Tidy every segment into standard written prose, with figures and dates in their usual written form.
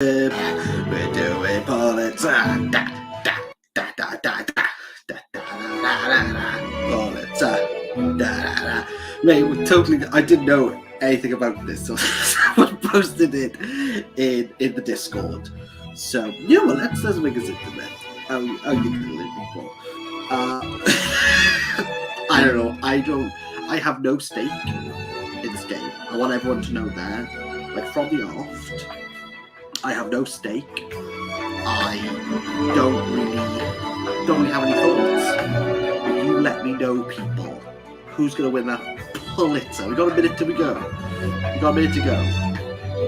We're doing Pulitzer. Da, da, da, da, da, da, da, da, da, da, Pulitzer. Da, da, da. Mate, we totally. I didn't know anything about this, so someone posted it in the Discord. So yeah, well, let's make us implement. How you can live people. I don't know. I have no stake in this game. I want everyone to know that, like from the off. I have no stake. I don't really have any thoughts. But you let me know, people, who's gonna win that Pulitzer. We got a minute to go.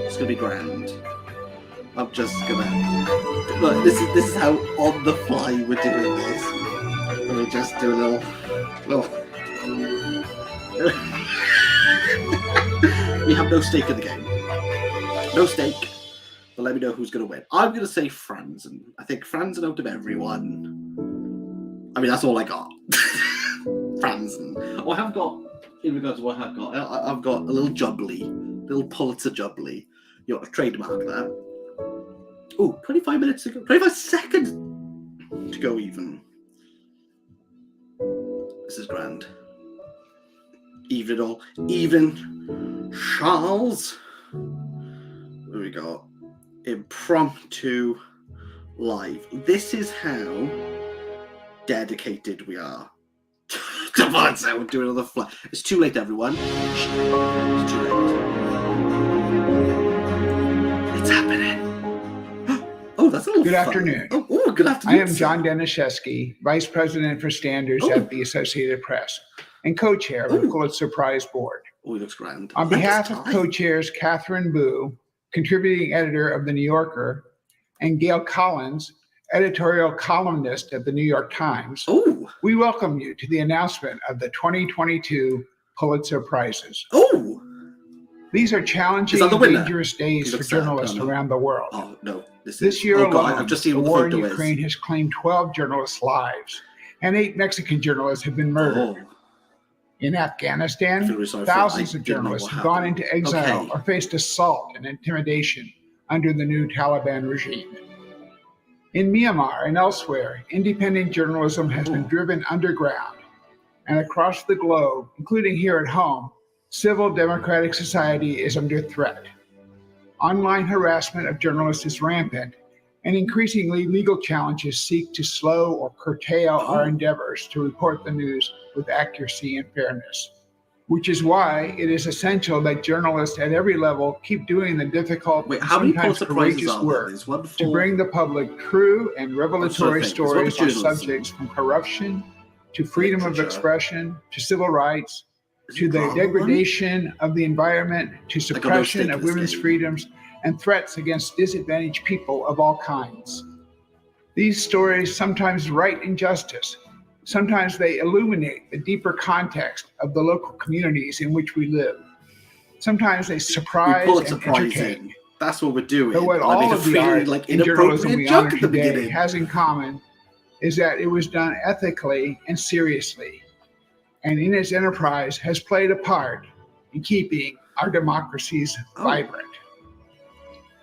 It's gonna be grand. I'm just gonna look. This is how on the fly we're doing this. Let me just do a little. We have no stake in the game. No stake. But let me know who's going to win. I'm going to say Franzen. I think Franzen out of everyone. I mean, that's all I got. Franzen. Oh, I have got, in regards to what I've got a little jubbly, little Pulitzer jubbly. You know, a trademark that. Oh, 25 minutes to go. 25 seconds to go even. This is grand. Even it all. Even Charles. What do we got? Impromptu live. This is how dedicated we are. Come on, so we'll do another fly. It's too late, everyone. It's too late. It's happening. Oh, that's a little Good fun. afternoon. Oh, good afternoon. I am John Daniszewski, Vice President for Standards at the Associated Press and co-chair of the Pulitzer Prize Board. Oh, he looks grand. On behalf of co-chairs Catherine Boo, contributing editor of The New Yorker, and Gail Collins, editorial columnist at The New York Times, we welcome you to the announcement of the 2022 Pulitzer Prizes. These are challenging and dangerous days for journalists around the world. Oh, no. This year alone, I've just seen the war in Ukraine has claimed 12 journalists' lives, and 8 Mexican journalists have been murdered. In Afghanistan, thousands of journalists have gone into exile or faced assault and intimidation under the new Taliban regime. In Myanmar and elsewhere, independent journalism has been driven underground, and across the globe, including here at home, civil democratic society is under threat. Online harassment of journalists is rampant, and increasingly legal challenges seek to slow or curtail our endeavors to report the news with accuracy and fairness, which is why it is essential that journalists at every level keep doing the difficult and sometimes courageous work to bring the public true and revelatory stories on subjects from corruption to freedom of expression to civil rights to the degradation of the environment to suppression of women's freedoms and threats against disadvantaged people of all kinds. These stories sometimes right injustice. Sometimes they illuminate the deeper context of the local communities in which we live. Sometimes they surprise and entertain. That's what we're doing. But what all of the art in journalism we honor today has in common is that it was done ethically and seriously, and in its enterprise has played a part in keeping our democracies vibrant.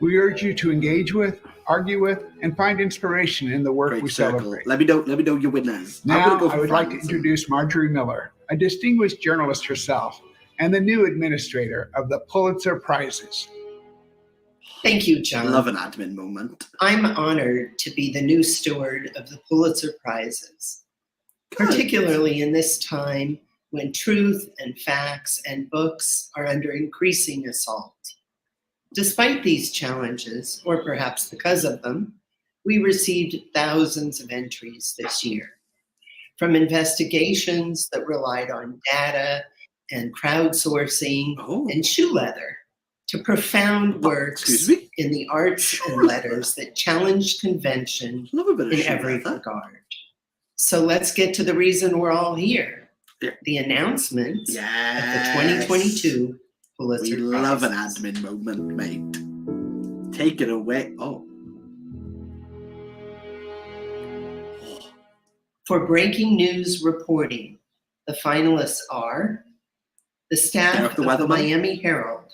We urge you to engage with, argue with, and find inspiration in the work we celebrate. Let me know your winners. Now, I would like to introduce Marjorie Miller, a distinguished journalist herself, and the new administrator of the Pulitzer Prizes. Thank you, John. I love an admin moment. I'm honored to be the new steward of the Pulitzer Prizes, particularly in this time when truth and facts and books are under increasing assault. Despite these challenges, or perhaps because of them, we received thousands of entries this year. From investigations that relied on data and crowdsourcing and shoe leather, to profound works in the arts and letters that challenged convention in every regard. So let's get to the reason we're all here, the announcement of the 2022 Pulitzer Prizes. We love an admin moment, mate. Take it away. For breaking news reporting, the finalists are The staff of the Miami Herald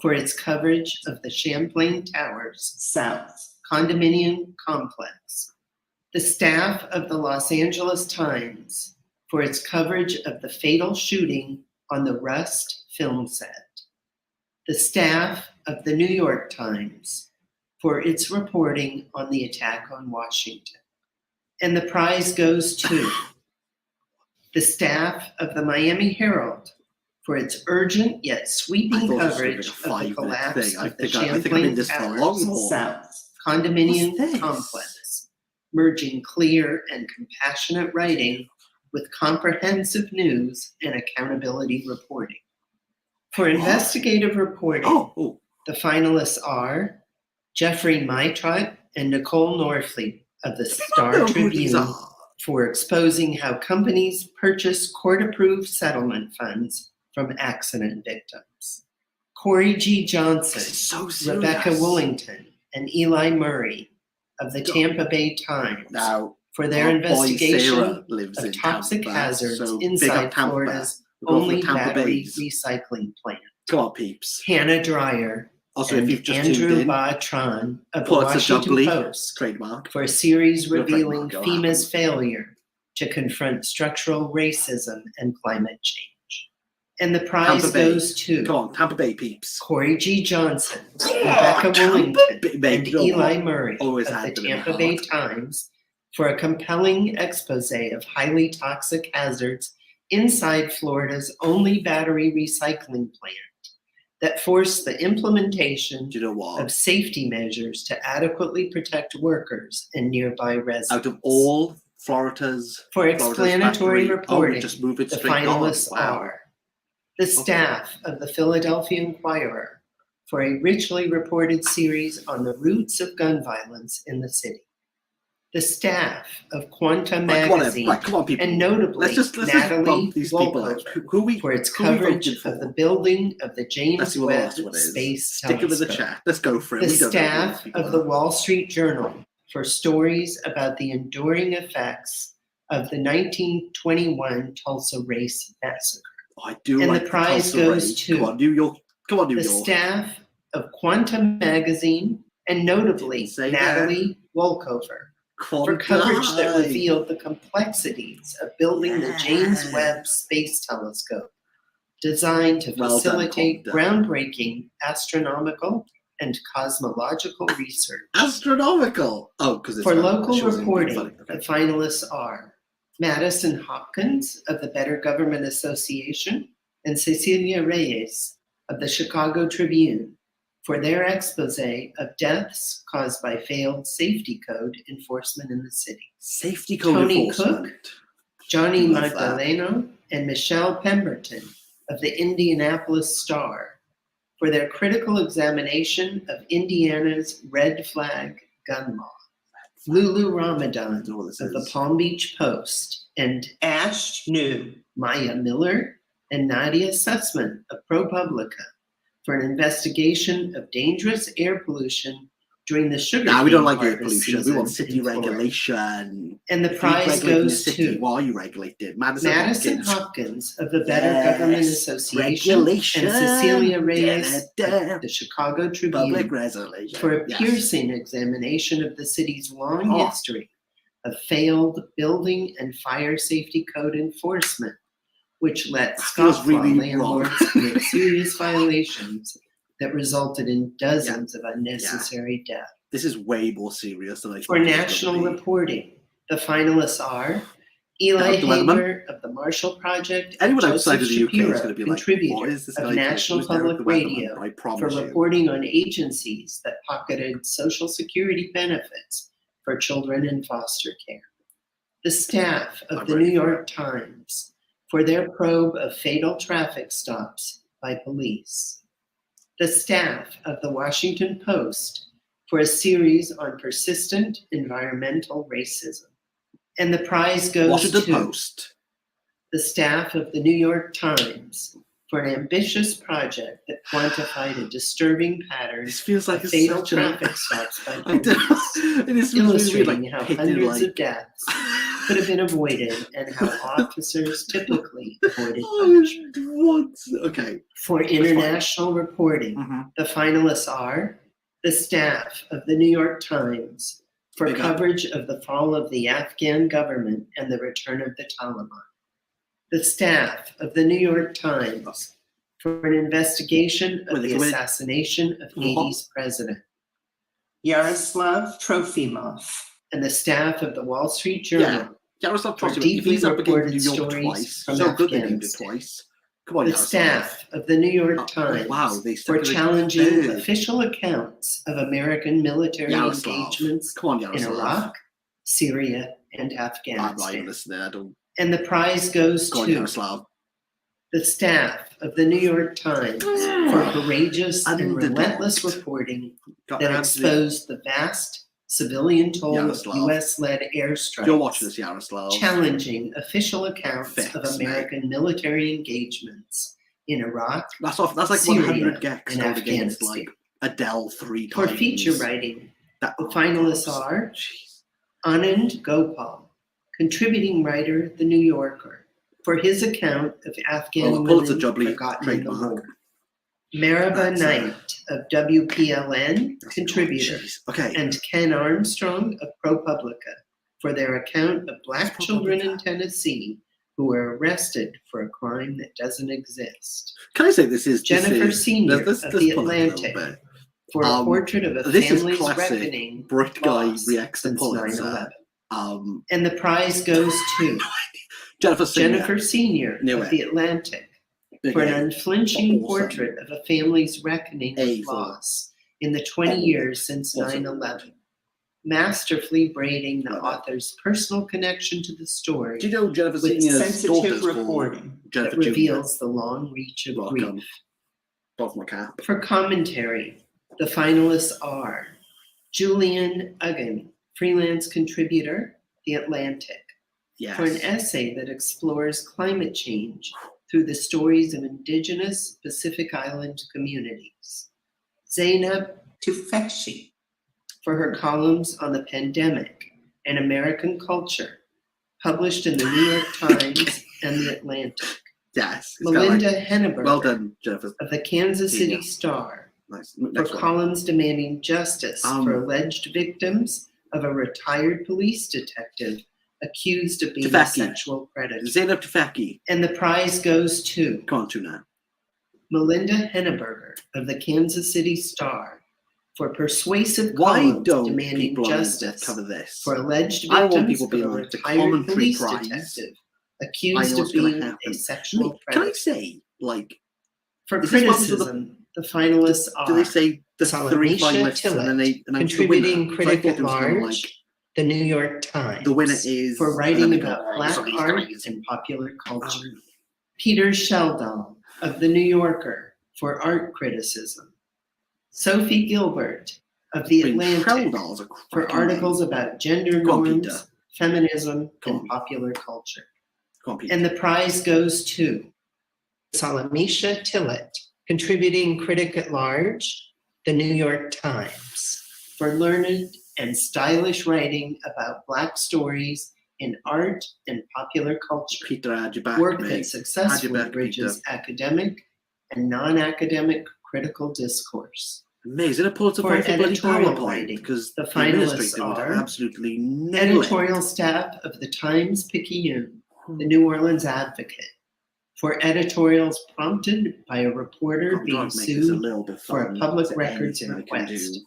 for its coverage of the Champlain Towers South condominium complex. The staff of the Los Angeles Times for its coverage of the fatal shooting on the Rust film set. The staff of the New York Times for its reporting on the attack on Washington. And the prize goes to the staff of the Miami Herald for its urgent yet sweeping coverage of the collapse of the Champlain Towers South condominium complex, merging clear and compassionate writing with comprehensive news and accountability reporting. For investigative reporting, the finalists are Jeffrey Maitrot and Nicole Norfleet of the Star Tribune for exposing how companies purchase court-approved settlement funds from accident victims. Corey G. Johnson, Rebecca Willington, and Eli Murray of the Tampa Bay Times for their investigation of toxic hazards inside Florida's only battery recycling plant. Come on, peeps. Hannah Dreyer Also, and if you've just Andrew tuned in, Batron of the Pulitzer Washington Post trademark for a series Your revealing trademark, FEMA's failure to confront structural racism and climate change. And the prize Tampa Bay. goes to Come on, Tampa Bay peeps. Corey G. Johnson, Rebecca Willington, Bay, and you know Eli what? Murray Always of the had them in my Tampa Bay heart. Times for a compelling expose of highly toxic hazards inside Florida's only battery recycling plant that forced the implementation Do you know what? of safety measures to adequately protect workers and nearby residents. Out of all Florida's explanatory battery, reporting, just move it the straight finalists on. Wow. are the staff of the Philadelphia Inquirer for a richly reported series on the roots of gun violence in the city. The staff of Quanta Magazine, Come on, people. and notably Let's just Natalie bump these people out. Wolkover for its coverage of the building of the Let's James see what the Webb last one is. Space Stick it with the Telescope. chat. Let's go for it. The We don't know who staff these people of the are. Wall Street Journal for stories about the enduring effects of the 1921 Tulsa Race Massacre. Oh, I do And like the prize Tulsa goes Raid. to Come on, New York. Come on, New the York. staff of Quantum Magazine, and notably Didn't say Natalie Wolkover for coverage that revealed the complexities of building the James Webb Space Telescope, designed to Well done, facilitate Quanta. groundbreaking astronomical and cosmological research. Astronomical. Oh, because it's For funny. local She wasn't even reporting, funny. the Okay. finalists are Madison Hopkins of the Better Government Association and Cecilia Reyes of the Chicago Tribune for their expose of deaths caused by failed safety code enforcement in the city. Safety code Tony enforcement. Johnny Love that. Magdaleno and Michelle Pemberton of the Indianapolis Star for their critical examination of Indiana's red flag gun law. Lulu Ramadan know what this of the is. Palm Beach Post, and Ash New, Maya Miller, and Nadia Sussman of ProPublica for an investigation of dangerous air pollution during the sugar Nah, we don't like air harvest pollution. We season want city in Florida. regulation. And the If you prize regulate in the goes city, to why are you regulated? Madison Hopkins of the Better Yes. Government Association Regulation. and Cecilia Reyes Da-da-da. of the Chicago Tribune Public resolution. for a Yes. piercing examination of the city's long Oh. history of failed building and fire safety code enforcement, which let feels scofflaw really landlords wrong. commit serious violations that resulted in dozens of unnecessary deaths. This is way more serious than I For thought it was national gonna be. reporting, the finalists are Eli The weatherman? Hager of the Marshall Project, and Anyone outside Joseph of the UK Shapiro, is going to be like, contributor what is this of guy National doing? Who's Derek Public the Weatherman? Radio, I for promise you. reporting on agencies that pocketed Social Security benefits for children in foster care. The staff of I'm the ready New for York Times for their probe of fatal traffic stops by police. The staff of the Washington Post for a series on persistent environmental racism. And the prize goes Washington to Post. the staff of the New York Times for an ambitious project that quantified a disturbing pattern This feels like of it's fatal such a... traffic stops by I do. police, It is illustrating really how like, hundreds like... of deaths could have been avoided and how officers typically avoided punishment. What? Okay. For international reporting, the finalists are the staff of the New York Times for coverage of the fall of the Afghan government and the return of the Taliban. The staff of the New York Times for an investigation of the assassination of Haiti's president. Yaroslav Trofimov. And the staff of the Wall Street Journal. Yaroslav Trofimov, if he's up against New York twice, so good they named it twice. Come on, the Yaroslav. Staff of the New York Times for challenging official accounts of American military engagements in Iraq, Syria, and Afghanistan. And the prize goes to the staff of the New York Times for courageous and relentless reporting that exposed the vast civilian toll of U.S.-led airstrikes. You're watching this, Yaroslav. Challenging official accounts of American military engagements in Iraq, that's like Syria, 100 gex and going against Afghanistan. like Adele 3 times. For feature writing, the finalists are Anand Gopal, contributing writer, The New Yorker, for his account of Afghan women forgotten in the war. Maraba Knight of WPLN, contributor, and Ken Armstrong of ProPublica for their account of Black children in Tennessee who were arrested for a crime that doesn't exist. Can I say this is Jennifer Senior of The Atlantic for a portrait of a family's reckoning Brit guy reacts to Pulitzer. And the prize goes to Jennifer Senior of The Atlantic for an unflinching portrait of a family's reckoning with loss in the 20 years since 9/11, masterfully braiding the author's personal connection to the story with sensitive reporting that reveals the long reach of grief. For commentary, the finalists are Julian Uggan, freelance contributor, The Atlantic, for an essay that explores climate change through the stories of indigenous Pacific Island communities. Zainab Tufekci, for her columns on the pandemic and American culture, published in the New York Times and The Atlantic. Melinda Henneberger, well done, Jennifer, of the Kansas City Star, for columns demanding justice for alleged victims of a retired police detective accused of being a sexual predator. Zainab Tufekci. And the prize goes to Melinda Henneberger of the Kansas City Star for persuasive columns demanding justice for alleged victims of a retired police detective accused of being a sexual predator. Can I say, like, for criticism, the finalists are do they say the 3 finalists Tillett, and then they announce contributing the winner? critic at large, The New York Times. The winner is for writing about Black art and popular culture. Peter Sheldon of The New Yorker for art criticism. Sophie Gilbert of The Atlantic for articles about gender norms, feminism, and popular culture. And the prize goes to Salamisha Tillett, contributing critic at large, The New York Times, for learned and stylish writing about Black stories in art and popular culture. Work that successfully bridges academic and non-academic critical discourse. Amazing. A Pulitzer for for editorial writing, because the finalists are absolutely editorial staff of the Times-Picayune, the New Orleans Advocate, for editorials prompted by a reporter being sued for a public records request.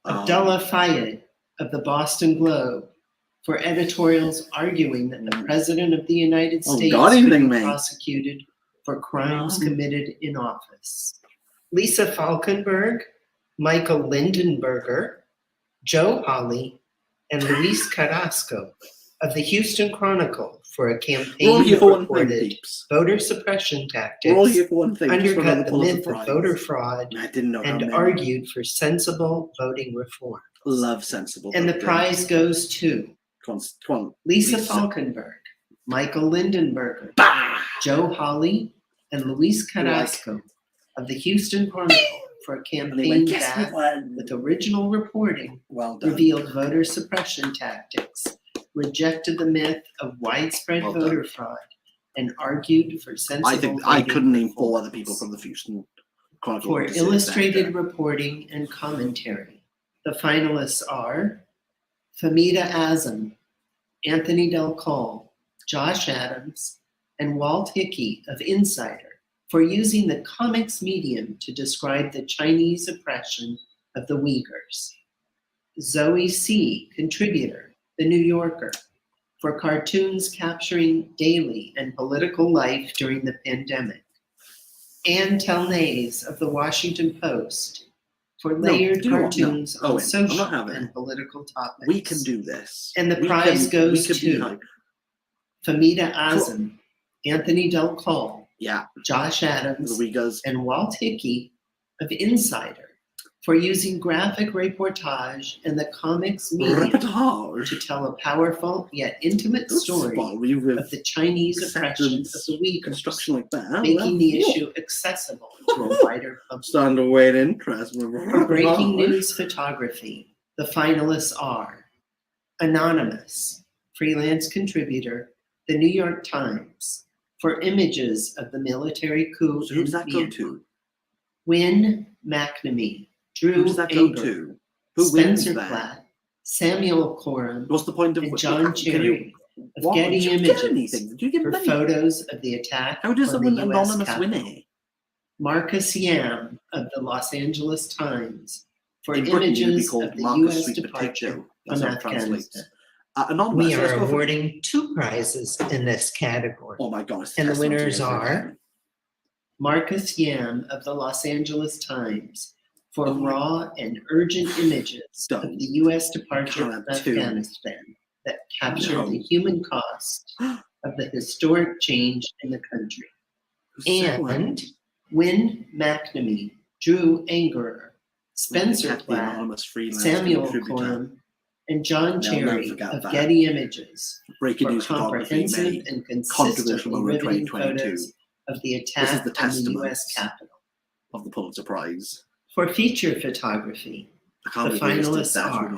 Abdullah Fayed of the Boston Globe, for editorials arguing that the President of the United States could be prosecuted for crimes committed in office. Lisa Falkenberg, Michael Lindenberger, Joe Hawley, and Luis Carrasco of the Houston Chronicle for a campaign that reported voter suppression tactics, undercut the myth of voter fraud, and argued for sensible voting reform. Love sensible. And the prize goes to Lisa Falkenberg, Michael Lindenberger, Joe Hawley, and Luis Carrasco of the Houston Chronicle for a campaign that, with original reporting, revealed voter suppression tactics, rejected the myth of widespread voter fraud and argued for sensible I couldn't name reforms. 4 other people from the Houston Chronicle. For illustrated reporting and commentary, the finalists are Famida Azam, Anthony Del Col, Josh Adams, and Walt Hickey of Insider for using the comics medium to describe the Chinese oppression of the Uyghurs. Zoe C., contributor, The New Yorker, for cartoons capturing daily and political life during the pandemic. Ann Telnays of The Washington Post, for layered cartoons on social and political topics. We can do this. And the prize goes to Famida Azam, Anthony Del Col, Josh Adams, and Walt Hickey of Insider for using graphic reportage and the comics medium to tell a powerful yet intimate story of the Chinese oppression of the Uyghurs, making the issue accessible to a wider public. Starting to wait interest. For breaking news photography, the finalists are Anonymous, freelance contributor, The New York Times, for images of the military coup in Vietnam. Wynn McNamee, Drew Anger, Spencer Platt, Samuel Coram, and John Cherry of Getty Images for photos of the attack on the U.S. Capitol. Marcus Yam of the Los Angeles Times for images of the U.S. departure from Afghanistan. We are awarding 2 prizes in this category. Oh my God. And the winners are Marcus Yam of the Los Angeles Times for raw and urgent images of the U.S. departure from Afghanistan that capture the human cost of the historic change in the country. And Wynn McNamee, Drew Angerer, Spencer Platt, Samuel Coram, and John Cherry of Getty Images for comprehensive and consistently riveting photos of the attack on the U.S. Capitol. Of the Pulitzer Prize. For feature photography, the finalists are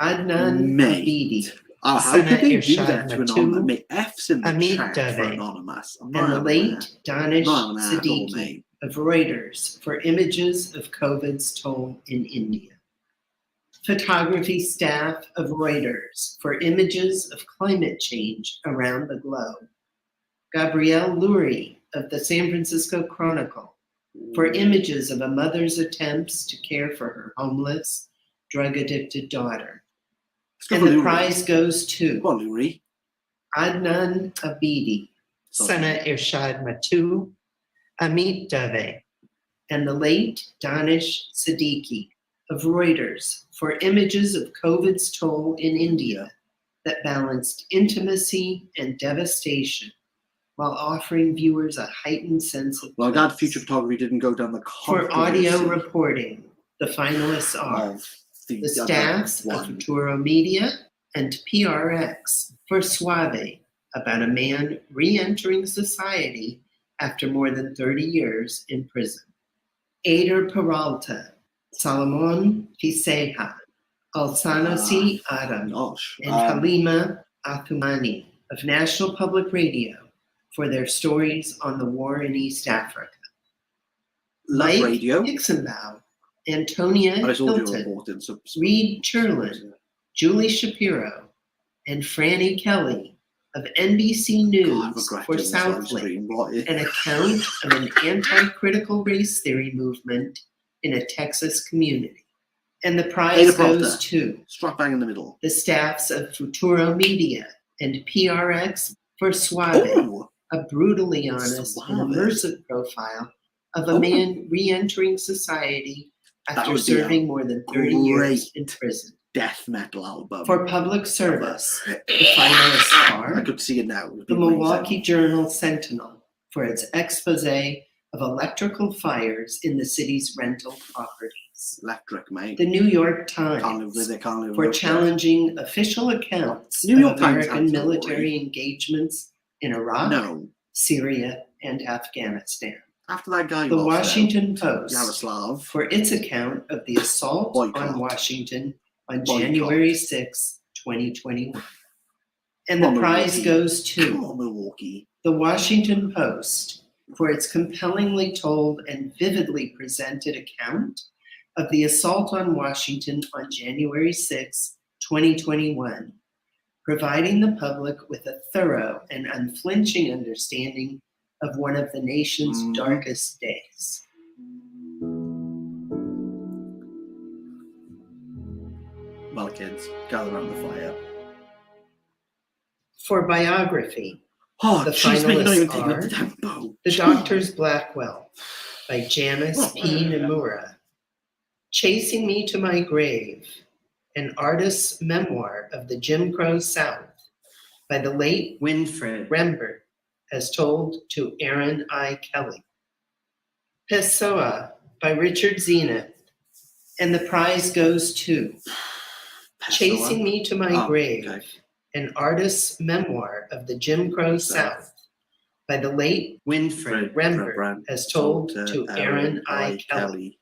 Adnan Abidi, how could they do that to Anonymous? F's in the chat for Anonymous. And the late Danish Siddiqui of Reuters for images of COVID's toll in India. Photography staff of Reuters for images of climate change around the globe. Gabrielle Lurie of the San Francisco Chronicle for images of a mother's attempts to care for her homeless, drug-addicted daughter. And the prize goes to Adnan Abidi, Sana Irshad Matu, Amit Dave, and the late Danish Siddiqui of Reuters for images of COVID's toll in India that balanced intimacy and devastation while offering viewers a heightened sense of Well, I'm glad feature photography didn't go down the For audio reporting, the finalists are the staffs of Futuro Media and PRX for Suave, about a man re-entering society after more than 30 years in prison. Aider Peralta, Salomon Fiseha, Alsanasi Adam, and Halima Athumani of National Public Radio for their stories on the war in East Africa. Mike Hixenbaugh, Antonia Hilton, Reed Cherlin, Julie Shapiro, and Franny Kelly of NBC News for Southland, an account of an anti-critical race theory movement in a Texas community. And the prize goes to struck bang in the middle. The staffs of Futuro Media and PRX for Suave, a brutally honest and immersive profile of a man re-entering society after serving more than 30 years in prison. Death metal album. For public service, the finalists are I could see it now. The Milwaukee Journal Sentinel for its expose of electrical fires in the city's rental properties. Electric, mate. The New York Times for challenging official accounts of American military engagements in Iraq, Syria, and Afghanistan. After that guy, the Washington Post Yaroslav, for its account of the assault on Washington on January 6, 2021. And the prize goes Come to on, Milwaukee. the Washington Post for its compellingly told and vividly presented account of the assault on Washington on January 6, 2021, providing the public with a thorough and unflinching understanding of one of the nation's darkest days. Well, kids, gather around the fire. For biography, Oh, the jeez, mate, you're not even finalists taking up are the tempo. The Doctor's Blackwell by Janice P. Nomura, Chasing Me to My Grave, an artist's memoir of the Jim Crow South by the late Winfred Rembert, as told to Aaron I. Kelly. Pessoa by Richard Zenith, and the prize goes to Chasing Me to My Grave, okay. an artist's memoir of the Jim Crow South by the late Winfred Rembert, as told to Aaron I. Kelly.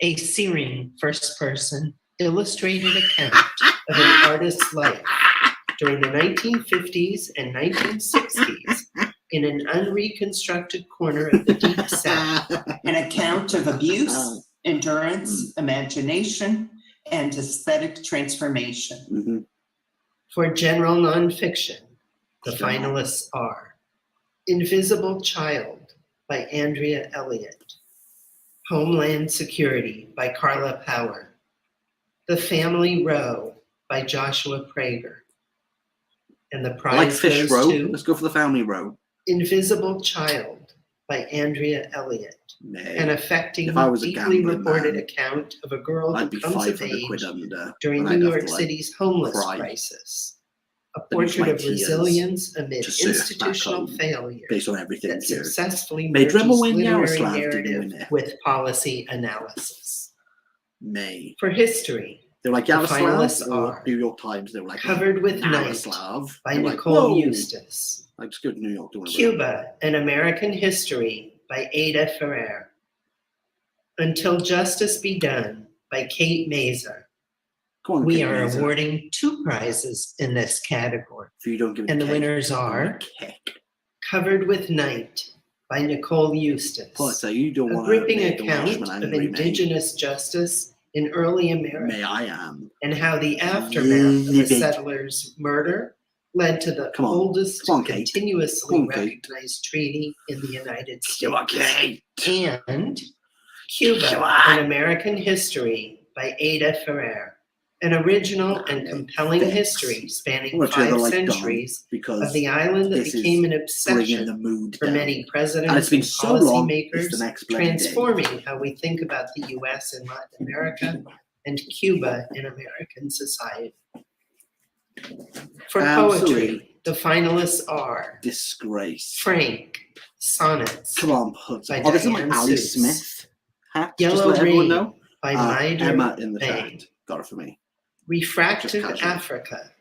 A searing first-person illustrated account of an artist's life during the 1950s and 1960s in an unreconstructed corner of the Deep South. An account of abuse, endurance, imagination, and aesthetic transformation. Mm-hmm. For general nonfiction, the finalists are Invisible Child by Andrea Elliott, Homeland Security by Carla Power, The Family Row by Joshua Prager, and the prize Like Fish goes Row. to Let's go for the Family Row. Invisible Child by Andrea Elliott, an affecting, if I was a deeply gambling reported man, account of a girl I'd who be comes of 500 quid age under. during and I'd New have York to, like, City's homeless cry. crisis. A Then use my portrait of tears resilience amid to surf back institutional home failure based on everything that here. successfully May Dremel merges win literary Yaroslav, didn't narrative win it. with policy analysis. May. For history, They were like the Yaroslav finalists or are New York Times. They were like Covered with Night Yaroslav by You're Nicole like, Eustace, like, just go to New York. Don't worry about it. Cuba, An American History by Ada Ferrer, Until Justice Be Done by Kate Mazer. Come on, We Kate are Mazer. awarding 2 prizes in this category. If you don't give it And a the cake, winners give it a are cake. Covered with Night by Nicole Eustace, Pulitzer, you don't a want gripping to make a account Welshman of angry, indigenous justice in early America, May I am. and how the aftermath of the Livid. settlers' murder led to the Come on. oldest Come on, Kate. continuously Come on, Kate. recognized treaty in the United States. Come on, Kate. And Cuba, Come on. An American History by Ada Ferrer, an original and compelling Thanks. history spanning Much rather 5 like centuries because of the island that this became an is bringing the obsession mood for down. many presidents And it's been so long, it's policymakers, the next bloody day. transforming how we think about the U.S. and Latin America and Cuba in American society. For Absolutely. poetry, the finalists are Disgrace. Frank, Sonnets Come on, Pulitzer. by Oh, this is my Diane Ali Seuss. Smith hat. Yellow just to let everyone Rain know. by Maida Emma in the Bain. chat got it for me. Refractive Just casual. Africa,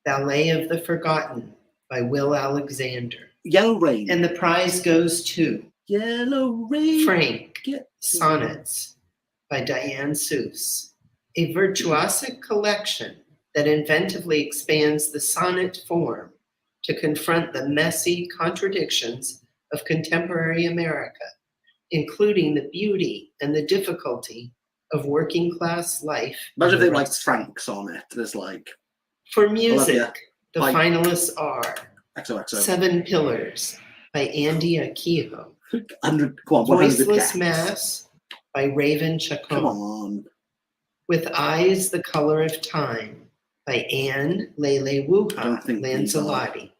Ballet of the Forgotten by Will Alexander. Yellow Rain. And the prize goes to Yellow Rain. Frank, Get- Sonnets by Diane Seuss, a virtuosic collection that inventively expands the sonnet form to confront the messy contradictions of contemporary America, including the beauty and the difficulty of working class life. Imagine if they on the like West Frank's on it. There's like For music, the Bye. finalists are XOXO. 7 Pillars by Andy Akiho, 100, come on, 100 Voiceless cats. Mass by Raven Come Chacon, on. With Eyes the Color of Time by Anne Lele I Wuha don't think these are Lancelotti.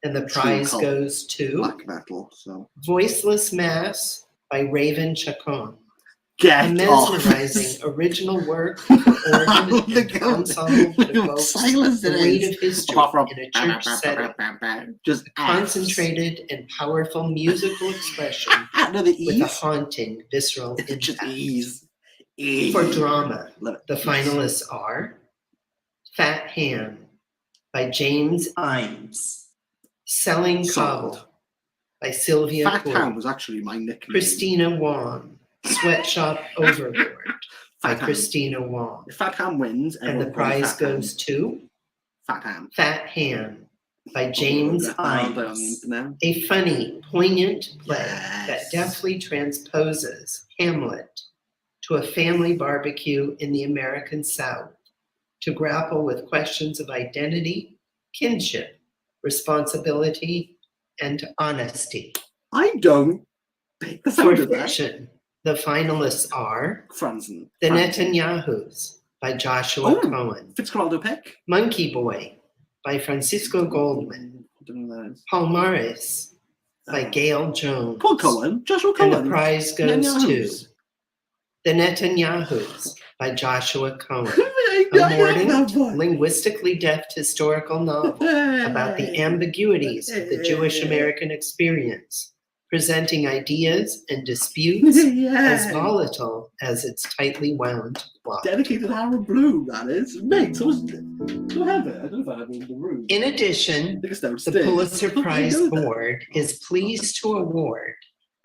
And the true prize cult goes to Black metal. So Voiceless Mass by Raven Chacon, a get off. mesmerizing original work for organ and ensemble that evokes Silence the it weight is. of history Apart from in a church setting. just Concentrated and powerful musical expression No, the with a ease. haunting visceral Just impact. ease. For drama, Love it. the finalists are Fat Ham by James Imes. Selling Sold. Cobble by Sylvia Fat Corey, Ham was actually my nickname. Christina Wong, Sweatshop Overboard by Fat Ham. Christina Wong. If Fat Ham wins, And everyone the calls prize Fat Ham. goes to Fat Ham by James Ives. A funny, poignant play that deftly transposes Hamlet to a family barbecue in the American South to grapple with questions of identity, kinship, responsibility, and honesty. I don't think the For fiction, the finalists are Franzen. The Netanyahus by Joshua Cohen. Fitzcarraldo pick. Monkey Boy by Francisco Goldman. Palmares by Gail Jones. Paul Cohen. Joshua Cohen. And the prize goes to The Netanyahus by Joshua Cohen. A mordant, linguistically deft historical novel about the ambiguities of the Jewish American experience, presenting ideas and disputes as volatile as its tightly wound plot. Dedicated to Howard Bloom, that is. Mate, so do I have it? I don't know if I have it in the room. In addition, the Pulitzer Prize Board is pleased to award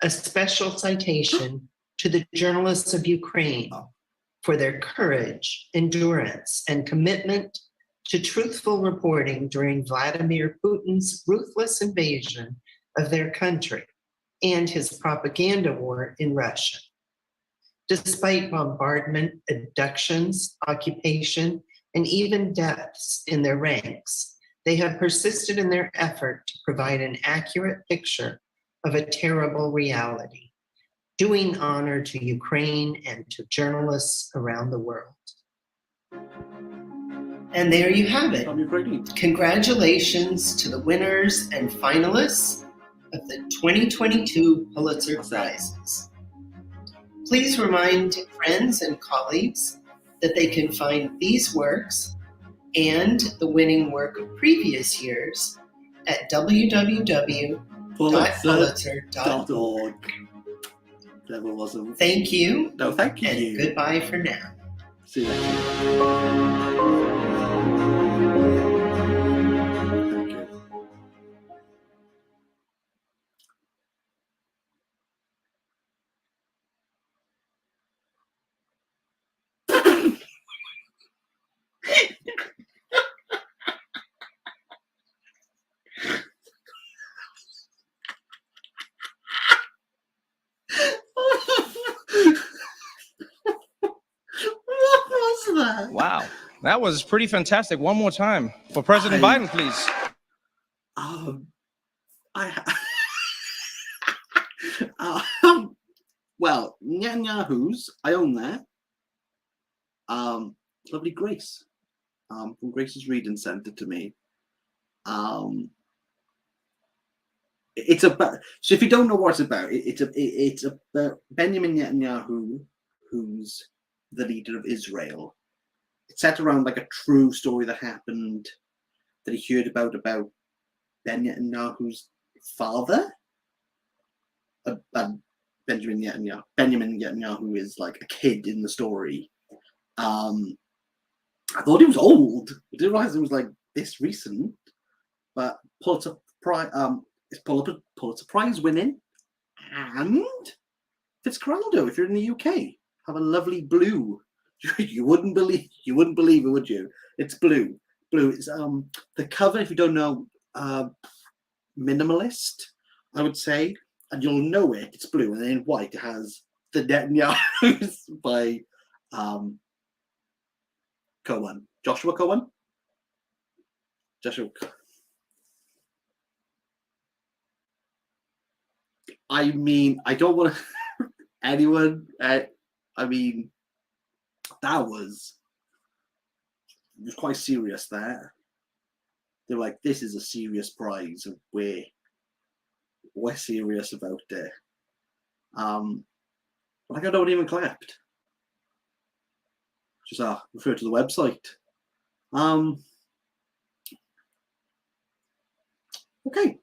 a special citation to the journalists of Ukraine for their courage, endurance, and commitment to truthful reporting during Vladimir Putin's ruthless invasion of their country and his propaganda war in Russia. Despite bombardment, abductions, occupation, and even deaths in their ranks, they have persisted in their effort to provide an accurate picture of a terrible reality, doing honor to Ukraine and to journalists around the world. And there you have it. Congratulations to the winners and finalists of the 2022 Pulitzer Prizes. Please remind friends and colleagues that they can find these works and the winning work of previous years at www.pulitzer.org. Thank you. No, thank you. And goodbye for now. See you later. Thank you. Wow, that was pretty fantastic. One more time for President Biden, please. Well, Netanyahu's, I own that. Lovely Grace, from Grace's Reading Center to me. It's about. So if you don't know what it's about, it's about Benjamin Netanyahu, who's the leader of Israel. It's set around like a true story that happened that he heard about Benjamin Netanyahu's father. Benjamin Netanyahu is like a kid in the story. I thought he was old. I didn't realize it was like this recent. But Pulitzer Prize, it's Pulitzer Prize winning, and Fitzcarraldo. If you're in the UK, have a lovely blue. You wouldn't believe it, would you? It's blue. Blue. It's the cover. If you don't know, minimalist, I would say, and you'll know it. It's blue, and then in white it has the Netanyahus by Cohen, Joshua Cohen. I mean, I don't want anyone. I mean, that was quite serious. There, they were like, "This is a serious prize, and we're serious about it." Like I don't even clapped. Just refer to the website. Okay.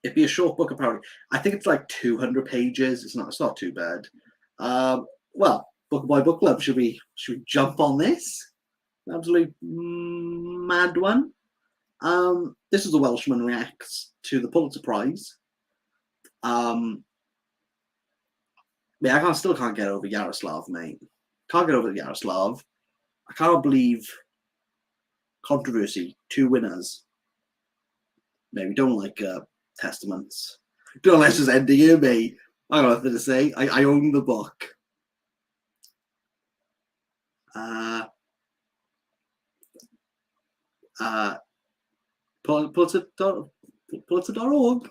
It'd be a short book, apparently. I think it's like 200 pages. It's not too bad. Well, book by book club. Should we jump on this? Absolutely mad one. This is a Welshman reacts to the Pulitzer Prize. Yeah, I still can't get over Yaroslav, mate. Can't get over Yaroslav. I can't believe controversy. 2 winners. Maybe don't like testaments. Don't let's just end it here, mate. I got nothing to say. I own the book. Pulitzer.org.